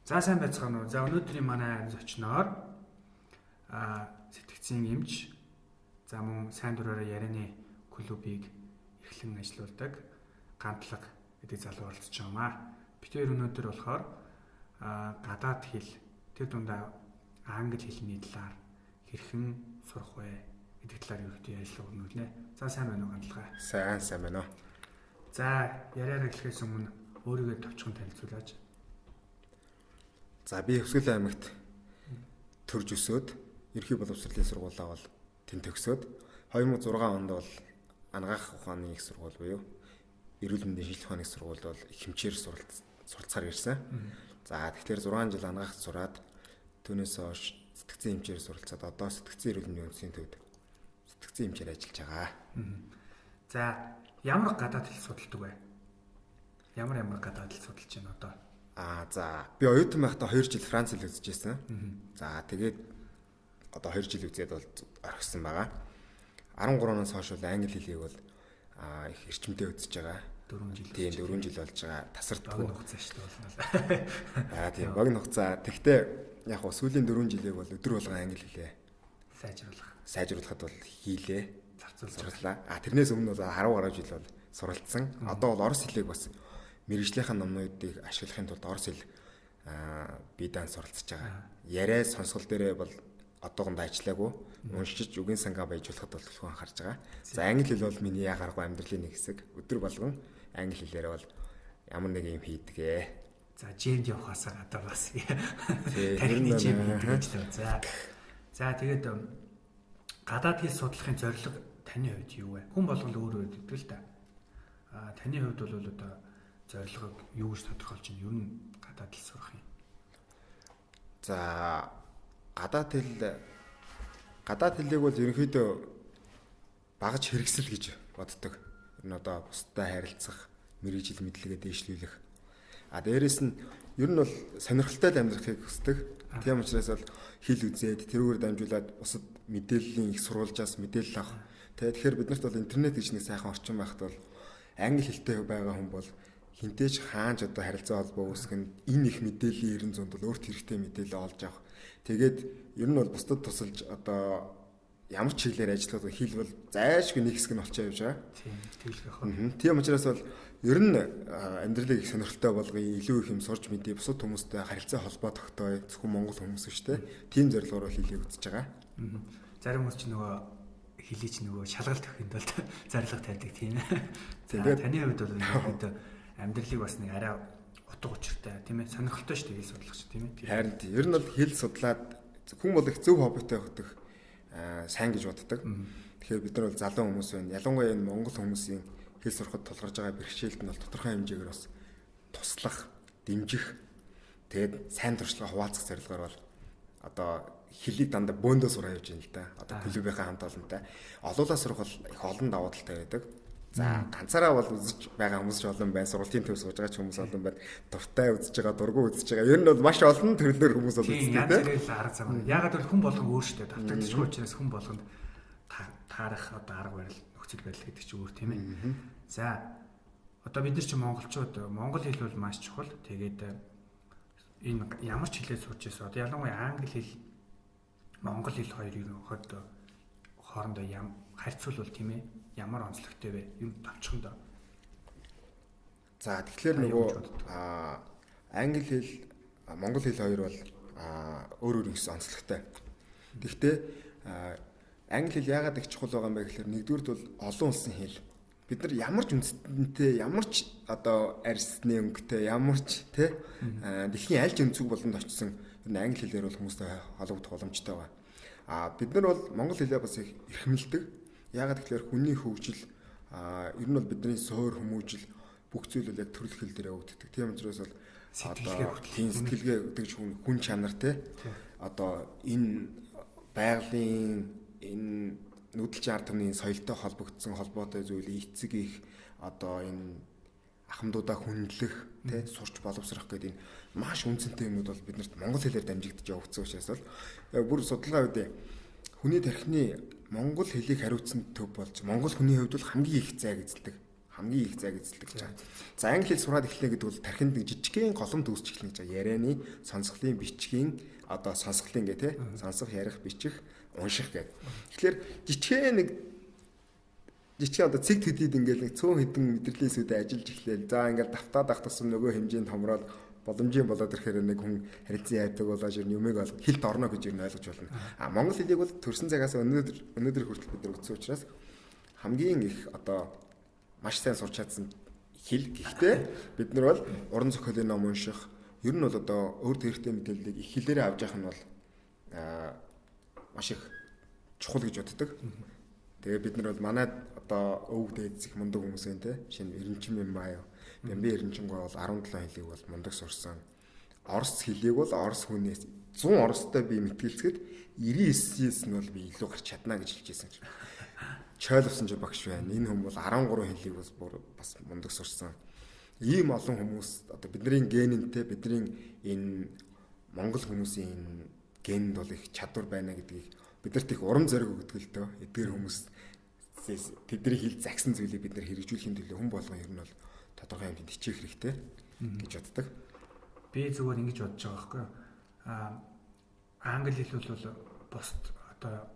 За сайн байцгаана уу. За өнөөдрийн манай зочноор сэтгцийн эмч за мөн сайн дураараа ярианы клубыг эхлэн ажиллаулдаг Гантлага гэдэг залуу оролцож байгаамаа. Бид хоёр өнөөдөр болохоор гадаад хэл тэр дундаа англи хэлний талаар хэрхэн сурах вэ гэдэг талаар ерөөхдөө ярилцлага өгнө. За сайн байна уу Гантлага? Сайн байна уу. За яриараа эхлэхээс өмнө өөрийгөө товчхон танилцуулаач. За би Хөвсгөл аймагт төрж өсөөд ерхий боловсролын сургуулаа бол тэнд төгсөөд 2006 онд бол анагаах ухааны их сургууль буюу эрүүл мэндийн шинжилгээ ухааны сургуульд бол хэмчээр суралцахаар ирсэн. За тэгэхээр 6 жил анагаахт сураад түүнээс хойш сэтгцийн хэмчээр суралцаад одоо сэтгцийн эрүүл мэндийн үндэсний төвд сэтгцийн хэмчээр ажиллаж байгаа. За ямар гадаад хэл судалдаг вэ? Ямар гадаад хэл судалж байна одоо? За би оюутан байхдаа 2 жил Франц хэл үзэж байсан. За тэгээд одоо 2 жил үзээд бол орхисон байгаа. 13 оноос хойш бол англи хэлийг бол их эрчимтэй үзэж байгаа. 4 жил. Тийм 4 жил болж байгаа. Тасардгүй. Богино хугацаа шүү дээ. Тийм богино хугацаа. Тэгтээ яг хөө сүүлийн 4 жилийг бол өдөр болгон англи хэлээ сайжруулахад бол хийлээ. Зарцууллаа. Тэрнээс өмнө бол 10 гаруй жил бол суралцсан. Одоо бол орос хэлийг бас мэргэжлийнхэн номнуудыг ашиглахын тулд орос хэл биедан суралцж байгаа. Яриа сонсгол дээрээ бол одоогонд ажиллаагүй. Уншиж үгийн сангаа баяжуулахад бол төлөв анхаарч байгаа. За англи хэл бол миний ягарахгүй амьдралын нэг хэсэг. Өдөр болгон англи хэлээр бол ямар нэг юм хийдгээ. За жимд явахаас гадаа бас тарихны жим хийж лээ. За тэгээд гадаад хэл судлахын зорилго таны хувьд юу вэ? Хүн болгол өөр өөр гэдэг л да. Таны хувьд бол одоо зорилгыг юу гэж тодорхойлж байна? Ер нь гадаад хэл сурах юм. За гадаад хэлийг бол ерөнхийдөө багаж хэрэгсэл гэж боддог. Ер нь одоо бусдад харилцах, мэргэжил мэдлэгээ дээшлүүлэх. Дээрэс нь ер нь бол сонирхолтой амьдрахыг хүсдэг. Тийм учраас бол хэл үзээд тэрүүгээр дамжуулаад бусад мэдээллийн их сурвалжаас мэдээлэл авах. Тэгэхээр биднэрт бол интернет гэж нэг сайхан орчин байхад бол англи хэлтэй байгаа хүн бол хинтээж хаанч одоо харилцаа холбоо үүсгэн энэ их мэдээллийн 900-д бол өөрт хэрэгтэй мэдээлэл олж авах. Тэгээд ер нь бол бусдад тусалж одоо ямар ч хэлээр ажиллах хэл бол зайлшгүй нэг хэсэг нь болчихоо явж байгаа. Тийм, тэлгэх хөө. Тийм учраас бол ер нь амьдралыг их сонирхолтой болгоё, илүү их юм сурч мэдээ, бусад хүмүүстэй харилцаа холбоо тогтооё. Зөвхөн монгол хүмүүс шүү дээ. Тийм зорилгоор хэлийг үзэж байгаа. Зарим хүмүүс ч нөгөө хэлийч нөгөө шалгалт өгөнд бол зорилго тавьдаг тийм ээ. Тэгээд таны хувьд бол ингээд амьдралыг бас нэг арай утга учиртай тийм ээ, сонирхолтой шүү дээ хэл судлах чинь тийм ээ. Харин ер нь бол хэл судлаад хүн бол их зөв хоббитой байдаг сайн гэж боддог. Тэгэхээр бид нар бол залуу хүмүүс байна. Ялангуяа энэ монгол хүмүүсийн хэл сурахад тулгарч байгаа бэрхшээлд нь бол тодорхой хэмжээгээр бас туслах, дэмжих, тэгээд сайн туршлага хуваалцах зорилгоор бол одоо хэлийг дандаа бөөндөө сураа явж байна л да. Одоо клубийнхаа хамт олонтой. Олуулаа сурах бол их олон давуу талтай байдаг. За ганцаараа бол үзэж байгаа хүмүүс ч олон байна. Сургалтын төв сууж байгаа ч хүмүүс олон байна. Дуртай үзэж байгаа, дургүй үзэж байгаа. Ер нь бол маш олон төрлөөр хүмүүс бол үздэг тийм. Арга зам. Ягаад бол хүн болгон өөр шүү дээ. Давтагдчихгүй учраас хүн болгонд таарах одоо арга барил, нөхцөл байдал гэдэг чинь өөр тийм ээ. За одоо бид нар чи монголчууд монгол хэл бол маш чухал. Тэгээд энэ ямар ч хэлээр сурч ирсэн. Одоо ялангуяа англи хэл, монгол хэл хоёрын хоорондоо харьцуулбал тийм ээ. Ямар онцлогтой вэ? Юм тавчхандаа. За тэгэхээр нөгөө англи хэл, монгол хэл хоёр бол өөр өөр гэсэн онцлогтой. Гэхдээ англи хэл яагаад их чухал байгаа юм бэ гэхээр нэгдүгürt бол олон улсын хэл. Бид нар ямар ч үндэстэнтэй, ямар ч одоо арьсны өнгөтэй, ямар ч тий дэлхийн аль ч өнцөг болонд очсон энэ англи хэлээр бол хүмүүстэй холбогдох боломжтой байгаа. Бид нар бол монгол хэлээ бас их эрхэмлдэг. Яагаад гэхээр хүний хөгжил ер нь бол бидний суур хүмүүжил бүх зүйл бол яг төрөл хэл дээр явагддаг. Тийм учраас бол сэтгэлгээ өгдөг хүн чанар те одоо энэ байгалийн энэ нүүдэлчин ард түмний соёлтой холбогдсон холбоотой зүйл эцэг их одоо энэ ахмадуудаа хүндлэх те сурч боловсрох гэдэг энэ маш үнцэнтэй юмнууд бол биднэрт монгол хэлээр дамжигдж явагдсан учраас бол бүр судалгаа үдээ хүний тархины монгол хэлийг хариуцсан төв болж монгол хүний хувьд бол хамгийн их зайг эзэлдэг. хамгийн их зайг эзэлдэг гэж байгаа. За англи хэл сураад эхлэх гэдэг бол тархинд нэг жижигхэн голомт үүсч эхлэх гэж байгаа. Ярианы, сонсголын, бичгийн одоо сонсголын гэ тэ сонсох, ярих, бичих, унших гэдэг. Тэгэхээр жижигхэн одоо цэг төдийд ингээл нэг цөөн хэдэн мэдрэлийн сүдэ ажиллаж эхлэв. За ингээл давтаад ах тусам нөгөө хэмжээнд томроод боломжийн болоод ирэхээр нэг хүн харилцан яадаг болоод ер нь юмыг хэлд орно гэж ер нь ойлгож болно. Монгол хэлийг бол төрсэн цагаас өнөөдөр хүртэл бид нар үтсэн учраас хамгийн их одоо маш сайн сурч чадсан хэл. Гэхдээ бид нар бол уран зохиолын ном унших, ер нь бол одоо өөрт хэрэгтэй мэдээллийг их хэлээрээ авч явах нь бол маш их чухал гэж боддог. Тэгээ бид нар бол манай одоо өвөг дээдс их мундаг хүмүүс байна те. Шинэ Эренчин Бямбаа, Бямби Эренчингой бол 17 хэлийг бол мундаг сурсан. Орос хэлийг бол орос хүнээс 100 оростой би мэтгэлцэхэд 99-ээс нь бол би илүү гарч чадна гэж хэлжсэн чинь. Чойловсон ч багш байна. Энэ хүн бол 13 хэлийг бас мундаг сурсан. Ийм олон хүмүүс одоо бидний генэнтэй бидний энэ монгол хүмүүсийн энэ генд бол их чадвар байна гэдгийг бидэрт их урам зориг өгдөг л дөө. Эдгээр хүмүүс тэдний хэл загсан зүйлийг бид нэр хэрэгжүүлэхийн төлөө хүн болгон ер нь бол тодорхой хэмжээнд хичээх хэрэгтэй гэж боддог. Би зүгээр ингэж бодож байгаа байхгүй юу? Англи хэл бол бусд одоо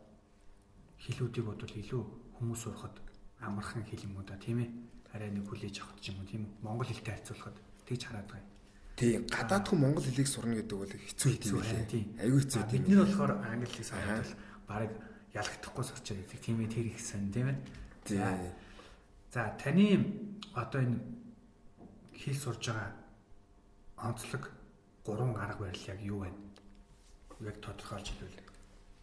хэлүүдийг бодвол илүү хүмүүс сурахад амархан хэл юм уу да, тийм ээ? Арай нэг хүлээж авах ч юм уу, тийм үү? Монгол хэлтэй харьцуулахад тэгж хараад байгаа юм. Тийм, гадаад хүн монгол хэлийг сурна гэдэг бол хэцүү юм байна. Айгүй хэцүү тийм. Бид нар болохоор англи хэлийг сураад баг ялагдахгүй сурчаад байдаг. Тийм ээ, тэр их сан, тийм ээ? За, таны одоо энэ хэл сурж байгаа онцлог 3 арга барил яг юу вэ? Яг тодорхойлж хэлвэл.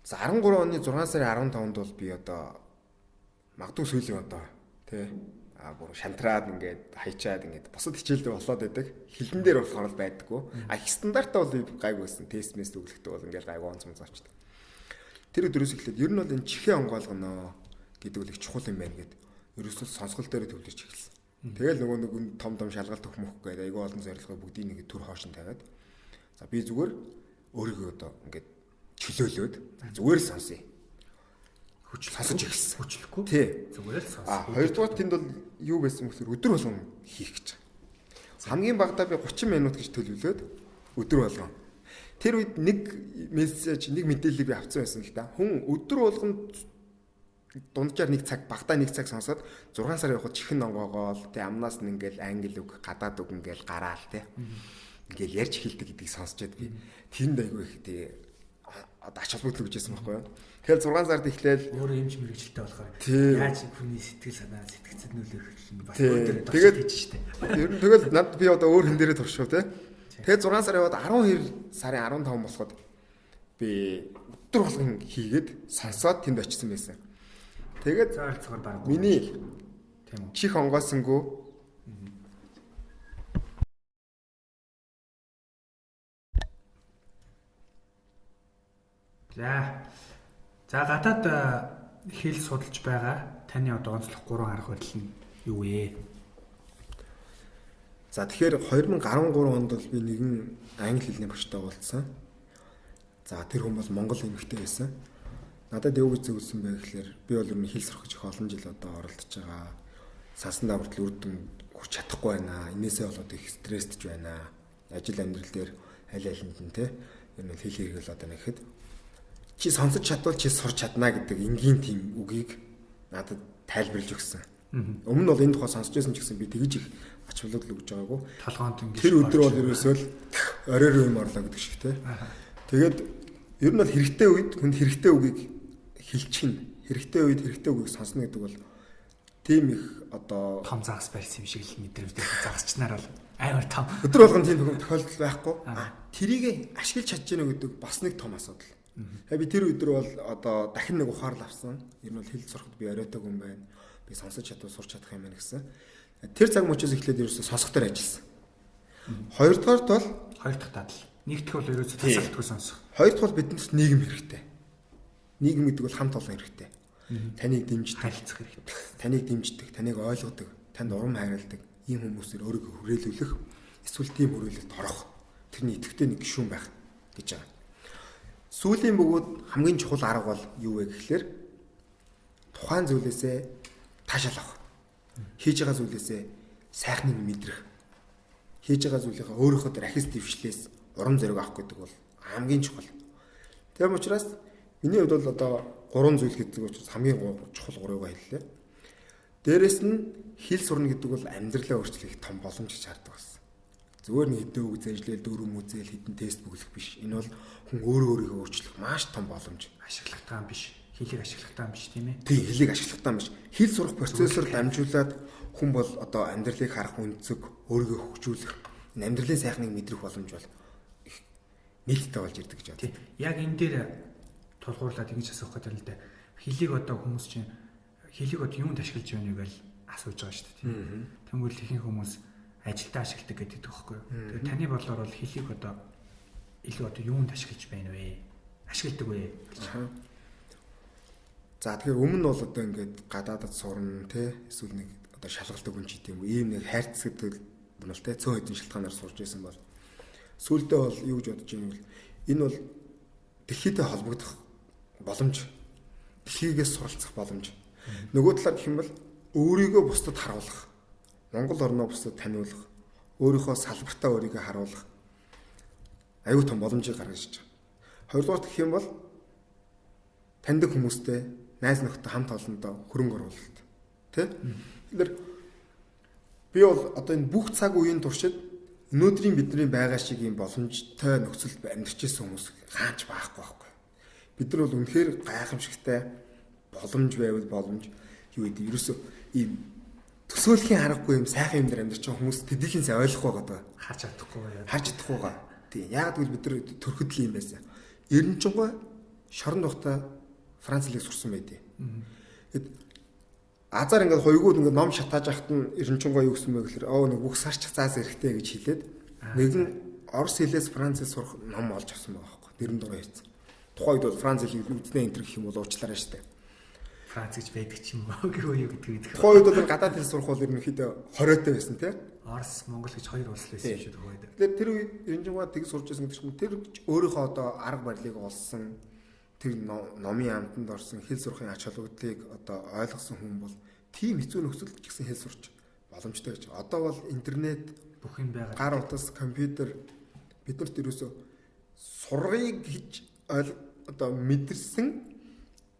За 13 оны 6 сарын 15-нд бол би одоо магадгүй сүүлийн одоо тий бүр шантраад ингээд хайчаад ингээд бусад хичээлдээ болоод байдаг. Хилэн дээр болохоор л байдаггүй. Их стандартаа бол гайгүй байсан. Тест мэст өглөхтэй бол ингээд гайгүй онцгой завчдаг. Тэр өдрөөс эхлээд ер нь бол энэ чихээ онгойлгоно гэдэг үл их чухал юм байна гэд. Ерөөсөө сонсгол дээр төвлөрч эхэлсэн. Тэгэл нөгөө том шалгалт өгмөх гэдэг айгүй олон зорилгоо бүгдийг нэг төр хоошин тавиад. За би зүгээр өөрийгөө одоо ингээд чөлөөлөөд зүгээр л сонсъё. Сонсож эхэлсэн. Хүчлэхгүй. Тий. Зүгээр л сонс. Хоёрдугаар тэнд бол юу байсан гэхээр өдөр болгон хийх гэж. Хамгийн багадаа би 30 минут гэж төлөвлөөд өдөр болгон. Тэр үед нэг мессеж, нэг мэдээллийг би авсан байсан л да. Хүн өдөр болгон дунджаар нэг цаг, багадаа нэг цаг сонсоод 6 сар явахад чихэн онгоогоол, тий амнаас нь ингээл англи үг, гадаад үг ингээл гараал тий. Ингээл ярьж эхэлдэг гэдгийг сонсчод би тэнд айгүй их тий ач холбогдол өгчээсэн байхгүй юу. Тэгэхээр 6 сард эхлээл өөрөө юмч мэрэгчлээ болохоор яаж хүний сэтгэл санаа сэтгцэд нөлөөлөх юм бас өөр тэгээд хийж штэ. Ер нь тэгэл над би одоо өөр хэн дээрээ туршив те. Тэгээд 6 сар яваад 12 сарын 15 болоход би өдөр болгон хийгээд сонсоод тэнд очсон байсан. Тэгээд цаар баг миний тийм үү. чих онгоосонгүй За гадаад хэл судалж байгаа таны одоо онцлог 3 арга барил нь юу вэ? За тэгэхээр 2013 онд бол би нэгэн англи хэлний багштай уулзсан. За тэр хүн бол монгол эмэгтэй байсан. Надад юу гэж зөвлөсөн бэ гэхээр би бол ер нь хэл сурах гэж их олон жил одоо оролдож байгаа. Сансандаа хүртэл үр дүн хүрч чадахгүй байна. Инээсээ болоод их стресстж байна. Ажил амьдрал дээр аль алинд нь те ер нь хэл хэрэгэл одоо нэхэд чи сонсож чадвал чи сурч чадна гэдэг энгийн тийм үгийг надад тайлбарлаж өгсөн. Өмнө нь бол энэ тухай сонсч байсан ч гэсэн би тэгж их ач холбогдол өгж байгаагүй. Толгоонд ингэж тэр өдөр бол ерөөсөө л оройр юм орлоо гэдэг шиг те. Тэгээд ер нь бол хэрэгтэй үед хүнд хэрэгтэй үгийг хэлчихнэ. Хэрэгтэй үед хэрэгтэй үгийг сонсно гэдэг бол тийм их одоо том загас барьсан юм шиг л мэдрэмжтэй загасчнаар бол амар том. Өдөр болгон тийм тохиолдол байхгүй. Тэрийг ашиглаж чадж гэнэ гэдэг бас нэг том асуудал. Би тэр өдөр бол одоо дахин нэг ухаарл авсан. Ер нь бол хэл сурахад би оройтойг юм байна. Би сонсож чадвал сурч чадах юм байна гэсэн. Тэр цаг мөчөөс эхлээд ерөөсө сонсох дээр ажилласан. Хоёрдугаарт бол хоёр дахь дадал. Нэгдүгээр бол ерөөсө тасалдгүй сонсох. Хоёрдугаар бидэнд нийгэм хэрэгтэй. Нийгэм гэдэг бол хамт олон хэрэгтэй. Таныг дэмждэг, харилцах хэрэгтэй. Таныг дэмждэг, таныг ойлгодог, танд урам хайрладаг ийм хүмүүсээр өөрийгөө хүрээлүүлэх, эсвэл тийм хүрээлэлд орох. Тэрний идэвхтэй нэг гишүүн байх гэж байгаа. Сүүлийн бөгөөд хамгийн чухал арга бол юу вэ гэхээр тухайн зүйлээсээ таашаал авах. Хийж байгаа зүйлээсээ сайхныг мэдрэх. Хийж байгаа зүйлийнхаа өөрийнхөө дээр ахис дэвшлээс урам зориг авах гэдэг бол хамгийн чухал. Тийм учраас миний хувьд бол одоо 3 зүйл гэдэг учраас хамгийн чухал 3-ыг хэллээ. Дээрэс нь хэл сурна гэдэг бол амьдралаа өөрчлөх том боломж гэж хардаг байсан. Зүгээр нэг хэдэн үг зэжлэл дөрөв үзэл хэдэн тест бүглэх биш. Энэ бол хүн өөрийгөө өөрчлөх маш том боломж. Ашиглах таам биш. Хэлийг ашиглах таам биш тийм ээ. Тийм, хэлийг ашиглах таам биш. Хэл сурах процессор дамжуулаад хүн бол одоо амьдралыг харах үнцэг, өөрийгөө хөгжүүлэх, амьдралын сайхныг мэдрэх боломж бол их нээлттэй болж ирдэг гэж байна. Яг энэ дээр тулгуурлаад ингэж асуух гэдэг л дээ. Хэлийг одоо хүмүүс чинь хэлийг одоо юунд ашиглаж байгааг л асууж байгаа шүү дээ тийм. Тэнгүүл ихэнх хүмүүс ажилдаа ашигладаг гэдэг тоххой. Тэгээ таны бодлоор бол хэлийг одоо илүү одоо юунд ашиглаж байна вэ? Ашигладаг вэ гэж. За тэгэхээр өмнө нь бол одоо ингээд гадаадд сурна те эсвэл нэг одоо шалгалт өгөн ч гэдэм үү ийм нэг хайрцагдаг юм л те цөөн хэдэн шалтгаанаар сурж байсан бол сүүлдээ бол юу гэж бодож юм бол энэ бол дэлхийдээ холбогдох боломж, дэлхийгээс суралцах боломж. Нөгөө талаар гэх юм бол өөрийгөө бусдад харуулах, Монгол орноо бусдад таниулах, өөрийнхөө салбартаа өөрийгөө харуулах аюу тум боломжийг гаргаж байгаа. Хоёрдугаар гэх юм бол таньдаг хүмүүстэй найз нөхдөд хамт олондоо хөрөнгө оруулалт. Тэ? Тэгэхээр би бол одоо энэ бүх цаг үеийн туршид өнөөдрийн бидний байгаа шиг юм боломжтой нөхцөлд амьдарч ирсэн хүмүүс хаач байхгүй байхгүй. Бид нар бол үнэхээр гайхамшигтай боломж байвал боломж юу гэдэг ерөөсөө ийм төсөөлхийн аргагүй юм сайхан юм дээр амьдарч байгаа хүмүүс тэдгийнхээс ойлгохгүй байгаа. Харж чадахгүй байгаа. Харж чадахгүй байгаа. Тийм. Яг гэвэл бид нар төрөхөдл юм байсан. Эренчугай шорон тухтай Франц хэлийг сурсан байдیں۔ Тэгэд Азар ингээд хоёргууд ингээд ном шатааж ахт нь Эренчугай юу гэсэн бэ гэхээр нэг бүх сарч цаас эрэхтэй гэж хэлээд нэгэн Орос хэлээс Франц хэл сурах ном олж авсан байгаа байхгүй. Дэрэн дураа хийсэн. Тухайд бол Франц хэлийг үзнэ энэ гэх юм бол уучлаарай штэ. Франц гэж байдаг ч юм уу гэх үү гэдэг. Тухайд бол гадаад хэл сурах бол ерөнхийдөө 20-той байсан тий. Орос, Монгол гэж хоёр улс байсан юм шүү тухайд. Тэгэхээр тэр үед Эренчугай тэг сурч байсан гэдэг чинь тэр өөрийнхөө одоо арга барилыг олсон тэр номын амтанд орсон хэл сурахын ач холбогдлыг одоо ойлгосон хүн бол тийм хэцүү нөхцөлд ч гэсэн хэл сурч боломжтой гэж. Одоо бол интернет бүх юм байгаа. Гар утас, компьютер биднэрт ерөөсө сургыг гэж одоо мэдэрсэн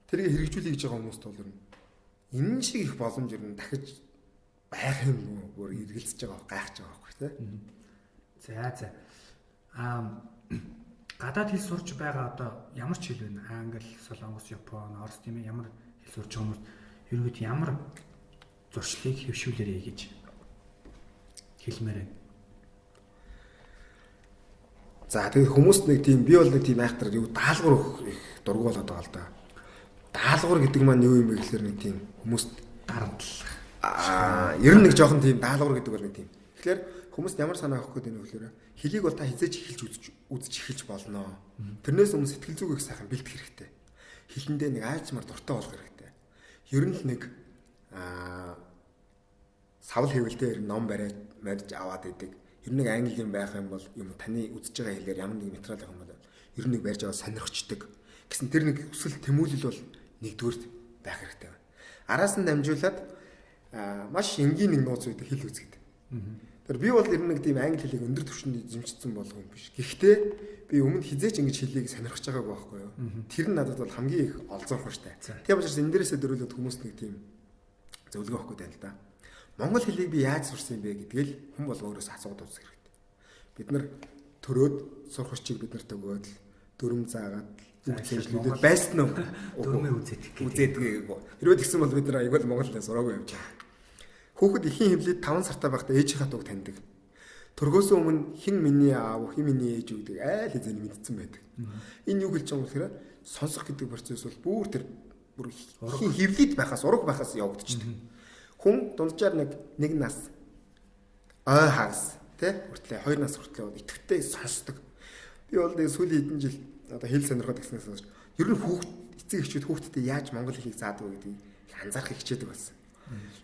тэрийг хэрэгжүүлэх гэж байгаа хүмүүст бол энэ шиг их боломж ирнэ дахиж байх юм уу эргэлзэж байгаа гайхаж байгаа байхгүй тий. За. Гадаад хэл сурч байгаа одоо ямар ч хэл вэ? Англи, Солонгос, Япон, Орос тийм ээ ямар хэл сурч байгаа хүмүүс ерөөд ямар зуршлыг хэвшүүлээрэй гэж хэлмээр байна. За тэгээд хүмүүст нэг тийм би бол нэг тийм айхтар юу даалгавар өгөх их дургу болоод байгаа л да. Даалгавар гэдэг маань юу юм бэ гэхээр нэг тийм хүмүүст дарамтлах. Ер нь нэг жоохон тийм даалгавар гэдэг бол нэг тийм. Тэгэхээр хүмүүст ямар санаа авах гэдэг нь гэхээр хэлийг бол та хизээж эхэлж үзэж эхэлж болно. Тэрнээс өмнө сэтгэл зүг их сайхан бэлдэх хэрэгтэй. Хэлэндээ нэг аажмар дуртай болох хэрэгтэй. Ер нь л нэг савл хэвлэлээр ном барьж аваад идэг. Ер нь нэг англи юм байх юм бол юм таны үзэж байгаа хэлээр ямар нэг материал байх юм бол ер нь нэг барьж аваад сонирхчдаг. Гэсэн тэр нэг өсвөл тэмүүлэл бол нэгдүгээр байх хэрэгтэй байна. Араас нь дамжуулаад маш энгийн нэг нууц үүдэг хэл үзэгдэг. Тэр би бол ер нь нэг тийм англи хэлийг өндөр түвшинд эзэмшсэн болох юм биш. Гэхдээ би өмнө хизээч ингэж хэлийг сонирхож байгааг байхгүй юу. Тэр нь надад бол хамгийн их олзуурах штэ. Тийм учраас энэ дээрээсээ дөрүүлээд хүмүүс нэг тийм зөвлөгөө өгөх гэдэг л да. Монгол хэлийг би яаж сурсан юм бэ гэдгээл хүн бол өөрөөсөө асуудаг үзэх хэрэгтэй. Бид нар төрөөд сурах хүчийг бид нарт өгөөд л дүрм заагаад үзүүлээд байсан нь дүрмээ үзээдэг. Хэрвээ тэгсэн бол бид нар айгүй Монгол хэл сураагүй явж байгаа. Хүүхэд ихийн хэмлээд 5 сартаа байхдаа ээжийнхээ дууг таньдаг. Төргөөсөө өмнө хин миний аав, хин миний ээж үгдэг айл хэзээ мэдсэн байдаг. Энэ юу гэлж байгаа юм гэхээр сонсох гэдэг процесс бол бүр тэр хин хөвлөд байхаас ураг байхаас явагдчихдаг. Хүн дунджаар нэг нас ой хагас тий хүртлээ 2 нас хүртлээ итгэвтэй сонсдог. Би бол нэг сүүлийн хэдэн жил одоо хэл сонирхоод гиснээс хойш ер нь хүүхд эцэг эхчүүд хүүхдтэй яаж монгол хэлийг заадаг вэ гэдгийг анзаарах хичээдэг болсон.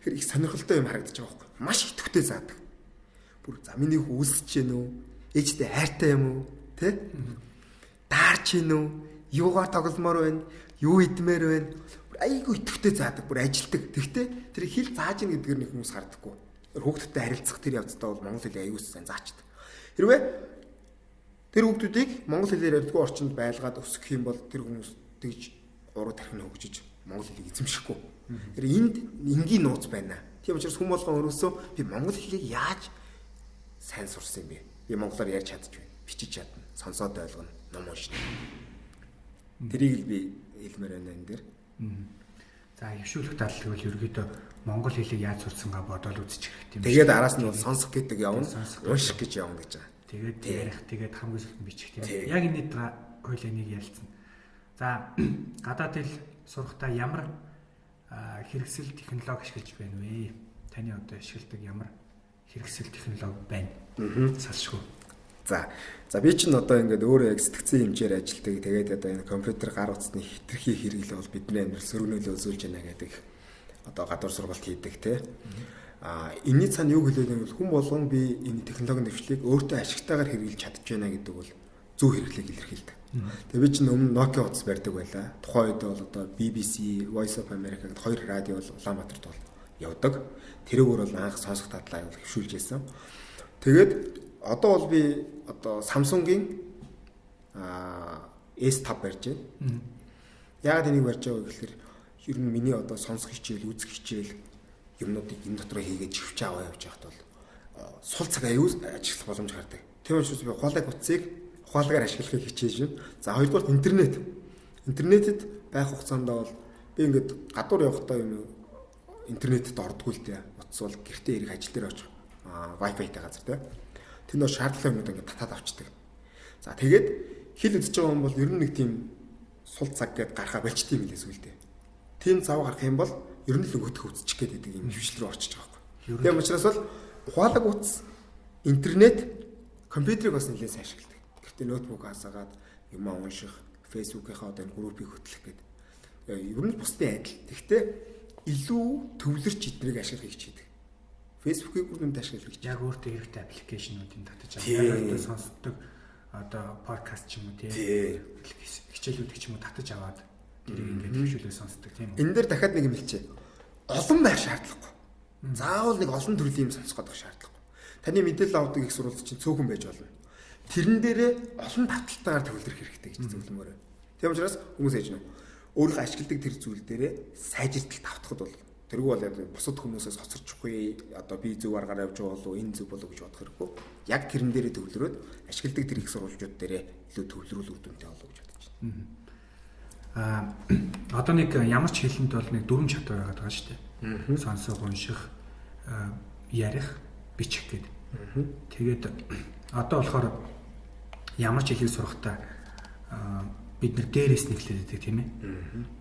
Тэгэхээр их сонирхолтой юм харагдаж байгаа байхгүй. Маш итгэвтэй заадаг. Бүр за миний хүү үлсэж гэнэ үү? Ээжтэй хайртай юм уу? Тэ? Даарч гэнэ үү? Юугаар тогломоор байна? Юу идмээр байна? айгүй идэвхтэй заадаг, бүр ажилдаг. Тэгтээ тэр хэл зааж ийн гэдгээр нэг хүмүүс хардаггүй. Хүүхдүүдтэй харилцах тэр явцдаа бол монгол хэлийг аюул сайн заачдаг. Хэрвээ тэр хүүхдүүдийг монгол хэлээр ярьдаггүй орчинд байлгаад өсгөх юм бол тэр хүмүүс тэгж уруу тархин хөгжиж монгол хэлийг эзэмшихгүй. Тэр энд энгийн нууц байна. Тийм учраас хүн болгон өрөөсөө би монгол хэлийг яаж сайн сурсан юм бэ? Би монголоор ярьж чадчих байна. Бичиж чадна. Сонсоод ойлгоно. Ном уншина. Тэрийг л би хэлмээр байна энэ дээр. За хөвшүүлэх тал гэвэл ерөөдөө монгол хэлийг яаж сурсангаа бодоод үзчих хэрэгтэй юм. Тэгээд араас нь бол сонсох гэдэг явна. Унших гэж явна гэж байгаа. Тэгээд ярих, тэгээд хамгийн сүүлд нь бичих тийм. Яг энэ хоёул энийг ярилцсан. За гадаад хэл сурахдаа ямар хэрэгсэл технологи ашиглаж байна вэ? Таны одоо ашигладаг ямар хэрэгсэл технологи байна? Салшгүй. За би чинь одоо ингээд өөрөө яг сэтгцэн хэмжээр ажилладаг. Тэгээд одоо энэ компьютер гар утасны хитрхи хэрэглээ бол бидний амьдрал сөргөнөөлөө үзүүлж байна гэдэг одоо гадуур сургалт хийдэг те. Энэний цаана юу хэлээд байвал хүн болгон би энэ технологийн дэвшлийг өөртөө ашигтайгаар хэрэглэж чадчихна гэдэг бол зөв хэрэглээг илэрхийлдэг. Тэгээ би чинь өмнө Nokia утас барьдаг байлаа. Тухайн үед бол одоо BBC, Voice of America гэдэг хоёр радио бол Улаанбаатарт бол явдаг. Тэрүүгээр бол анх сонсох татлаа аюул хөвшүүлж байсан. Тэгээд одоо бол би одоо Samsung-ийн S5 барьж байна. Яагаад энийг барьж байгаа вэ гэхээр ер нь миний одоо сонсох хичээл, үзэх хичээл юмнуудыг энэ дотор хийгээд живч аваа явж байхад бол сул цаг аюул ажиллах боломж гардаг. Тийм учраас би ухаалгаар ашиглахыг хичээж байна. За хоёрдугаар интернет. Интернетэд байх хугацаанд бол би ингээд гадуур явахдаа юм интернетэд ордггүй л дээ. Утас бол гэртээ ирэх ажил дээр очих. Wi-Fi-тэй газар тий. Тэнд бол шаардлагатай юмнууд ингээд татаад авчдаг. За тэгээд хэл үзэж байгаа хүн бол ер нь нэг тийм сул цаг гээд гарахаа болчт юм лээс үлдээ. Тийм зав гарах юм бол ер нь л өгөх үзчих гээд байдаг юм хвшил рүү орчиж байгаа байхгүй. Тийм учраас бол ухаалаг утас, интернет, компьютерийг бас нэлээд сайн ашигладаг. Гэхдээ ноутбук хасаагаад юм унших, фэйсбүүкийнхаа одоо энэ группийг хөтлөх гэдэг. Ер нь бусдын адил. Гэхдээ илүү төвлөрч эднийг ашиглахыг хичээдэг. Фэйсбүүкийг бүрдэмд ашиглах гэж. Яг өөртөө хэрэгтэй аппликейшнуудыг татаж аваад одоо сонсдог одоо подкаст ч юм уу тийм хичээлүүдийг ч юм уу татаж аваад тэрийг ингээд хөвшүүлээ сонсдог тийм үү. Энэ дээр дахиад нэг юм хэлчихье. Олон байх шаардлагагүй. Заавал нэг олон төрлийн юм сонсох гэдэг шаардлагагүй. Таны мэдээлэл авдаг их сурвалж чинь цөөхөн байж болно. Тэрэн дээрээ олон таталтайгаар төвлөрөх хэрэгтэй гэж зөвлөмөр. Тийм учраас хүмүүс ээж нөө өөрийнхөө ашигладаг тэр зүйл дээрээ сайжирталт автахад бол тэргүй бол яг бусад хүмүүсээс хоцорчихгүй одоо би зөв аргаар явж байгаа болов энэ зөв болов гэж бодох хэрэггүй. Яг тэрэн дээрээ төвлөрөөд ашигладаг тэр их сурвалжууд дээрээ илүү төвлөрүүл үр дүнтэй болов гэж бодож байна. Одоо нэг ямар ч хэлэнд бол нэг дөрвөн чатар байгаад байгаа шүү дээ. Сонсох, унших, ярих, бичих гэдэг. Тэгээд одоо болохоор ямар ч хэлийг сурахдаа бид нэр дээрээс нэглээд байдаг тийм ээ.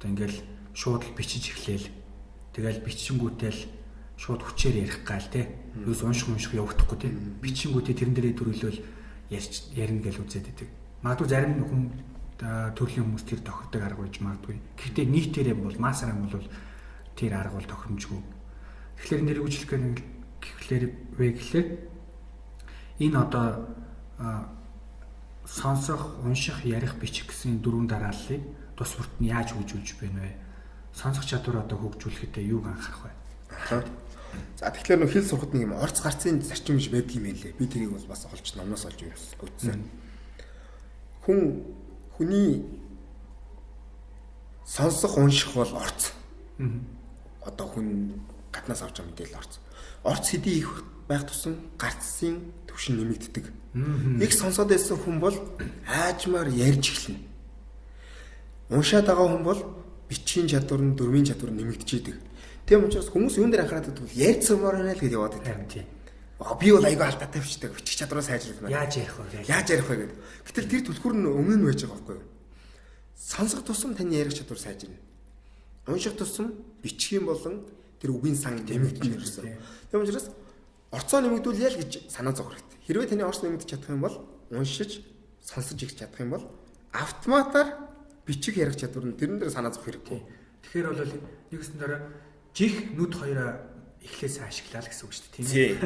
Одоо ингээл шууд л бичиж эхлээл. Тэгэл бичсэнгүүтэл шууд хүчээр ярих гал тий. Юус унших явагдахгүй тий. Бичсэнгүүтээ тэрэн дээрээ төрөлөөл ярина гэж үзээд байдаг. Магадгүй зарим хүн төрлийн хүмүүс тэр тохирдог арга байж магадгүй. Гэхдээ нийтээрээ бол масараа бол тэр арга бол тохиромжгүй. Тэгэхээр энэ дэр гэхлээр энэ одоо сонсох, унших, ярих, бичих гэсэн дөрвөн дарааллыг тус бүрт нь яаж хөгжүүлж байна вэ? Сонсох чадвар одоо хөгжүүлэхдээ юуг анхаарах вэ? За тэгэхээр нөх хэл сурахад нэг юм орц гарцын зарчим биш байдаг юм лээ. Би тэрийг бол бас олж номноос олж үзсэн. Хүний сонсох, унших бол орц. Одоо хүн гаднаас авч байгаа мэдээлэл орц. Орц хэдий их байх тусам гарцын түвшин нэмэгддэг. Их сонсоод байсан хүн бол аажмаар ярьж эхэлнэ. Уншаад байгаа хүн бол бичгийн чадвар нь, дөрмийн чадвар нь нэмэгдэж идэг. Тийм учраас хүмүүс юун дээр анхаарат гэдэг бол ярьж сумаар байна л гэж яваад байдаг. Би бол айгүй алдаатай бичдэг. Бичих чадвараа сайжруулна. Яаж ярих вэ? Яаж ярих вэ гэдэг. Гэтэл тэр түлхүүр нь өмнө нь байж байгаа байхгүй юу? Сонсох тусам таны ярих чадвар сайжирна. Унших тусам бичих юм болон тэр үгийн сан нэмэгдэж ирсэн. Тийм учраас орцоо нэмэгдүүлээ л гэж санаа зовх хэрэгтэй. Хэрвээ таны орц нэмэгдэж чадах юм бол уншиж, сонсож их чадах юм бол автоматар бичих ярих чадвар нь тэрэн дээр санаа зовх хэрэгтэй. Тэгэхээр бол нэгсэн дараа жих нүд хоёроо эхлээсээ ашиглаа л гэсэн үг шүү дээ тийм ээ.